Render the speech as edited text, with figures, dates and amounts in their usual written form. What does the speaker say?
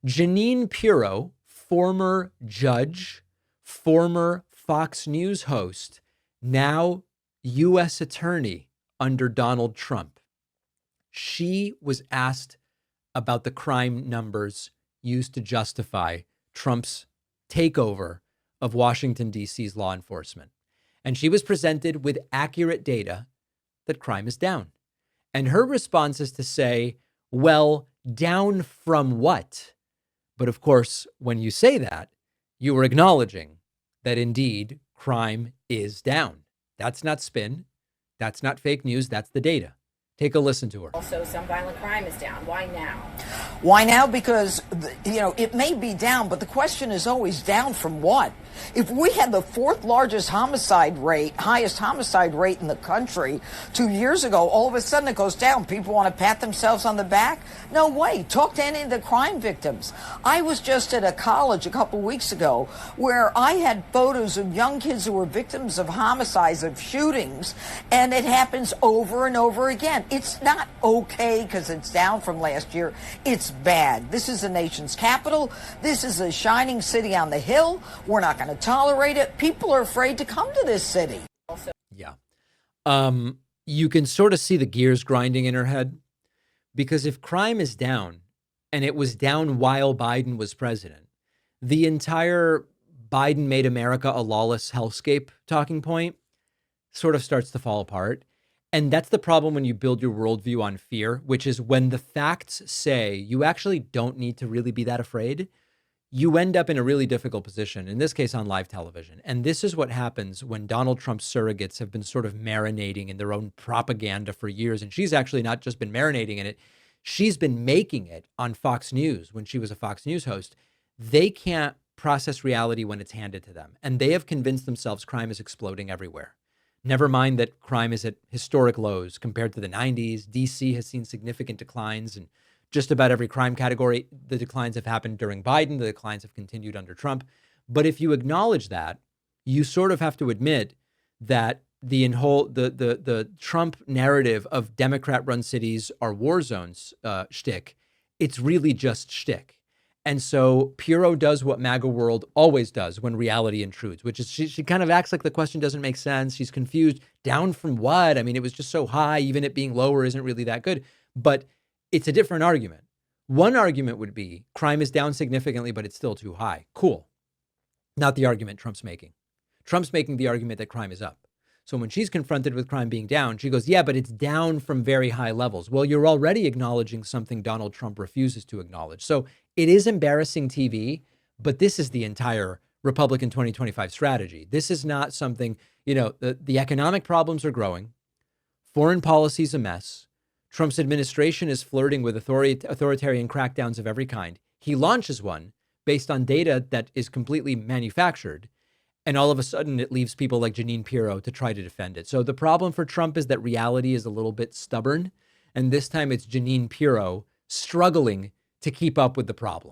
Jeanine Pirro, former judge, former Fox News host, now U.S. attorney under Donald Trump. She was asked about the crime numbers used to justify Trump's takeover of Washington, D.C.'s law enforcement. And she was presented with accurate data that crime is down. And her response is to say, well, down from what? But of course, when you say that, you are acknowledging that indeed crime is down. That's not spin. That's not fake news. That's the data. Take a listen to her. Also, some violent crime is down. Why now? Why now? Because, it may be down, but the question is always down from what? If we had the fourth largest highest homicide rate in the country 2 years ago, all of a sudden it goes down. People want to pat themselves on the back? No way. Talk to any of the crime victims. I was just at a college a couple weeks ago where I had photos of young kids who were victims of homicides, of shootings, and it happens over and over again. It's not okay because it's down from last year. It's bad. This is the nation's capital. This is a shining city on the hill. We're not going to tolerate it. People are afraid to come to this city. Yeah. You can sort of see the gears grinding in her head, because if crime is down, and it was down while Biden was president, the entire Biden made America a lawless hellscape talking point sort of starts to fall apart. And that's the problem when you build your worldview on fear, which is when the facts say you actually don't need to really be that afraid, you end up in a really difficult position, in this case on live television. And this is what happens when Donald Trump's surrogates have been sort of marinating in their own propaganda for years. And she's actually not just been marinating in it, she's been making it on Fox News when she was a Fox News host. They can't process reality when it's handed to them. And they have convinced themselves crime is exploding everywhere. Never mind that crime is at historic lows compared to the 90s. DC has seen significant declines in just about every crime category. The declines have happened during Biden. The declines have continued under Trump. But if you acknowledge that, you sort of have to admit that the Trump narrative of Democrat-run cities are war zones shtick, it's really just shtick. And so Pirro does what MAGA world always does when reality intrudes, which is she kind of acts like the question doesn't make sense. She's confused. Down from what? I mean, it was just so high. Even it being lower isn't really that good. But it's a different argument. One argument would be crime is down significantly, but it's still too high. Cool. Not the argument Trump's making. Trump's making the argument that crime is up. So when she's confronted with crime being down, she goes, yeah, but it's down from very high levels. Well, you're already acknowledging something Donald Trump refuses to acknowledge. So it is embarrassing TV, but this is the entire Republican 2025 strategy. This is not something, the economic problems are growing. Foreign policy is a mess. Trump's administration is flirting with authoritarian crackdowns of every kind. He launches one based on data that is completely manufactured. And all of a sudden, it leaves people like Jeanine Pirro to try to defend it. So the problem for Trump is that reality is a little bit stubborn. And this time it's Jeanine Pirro struggling to keep up with the problem.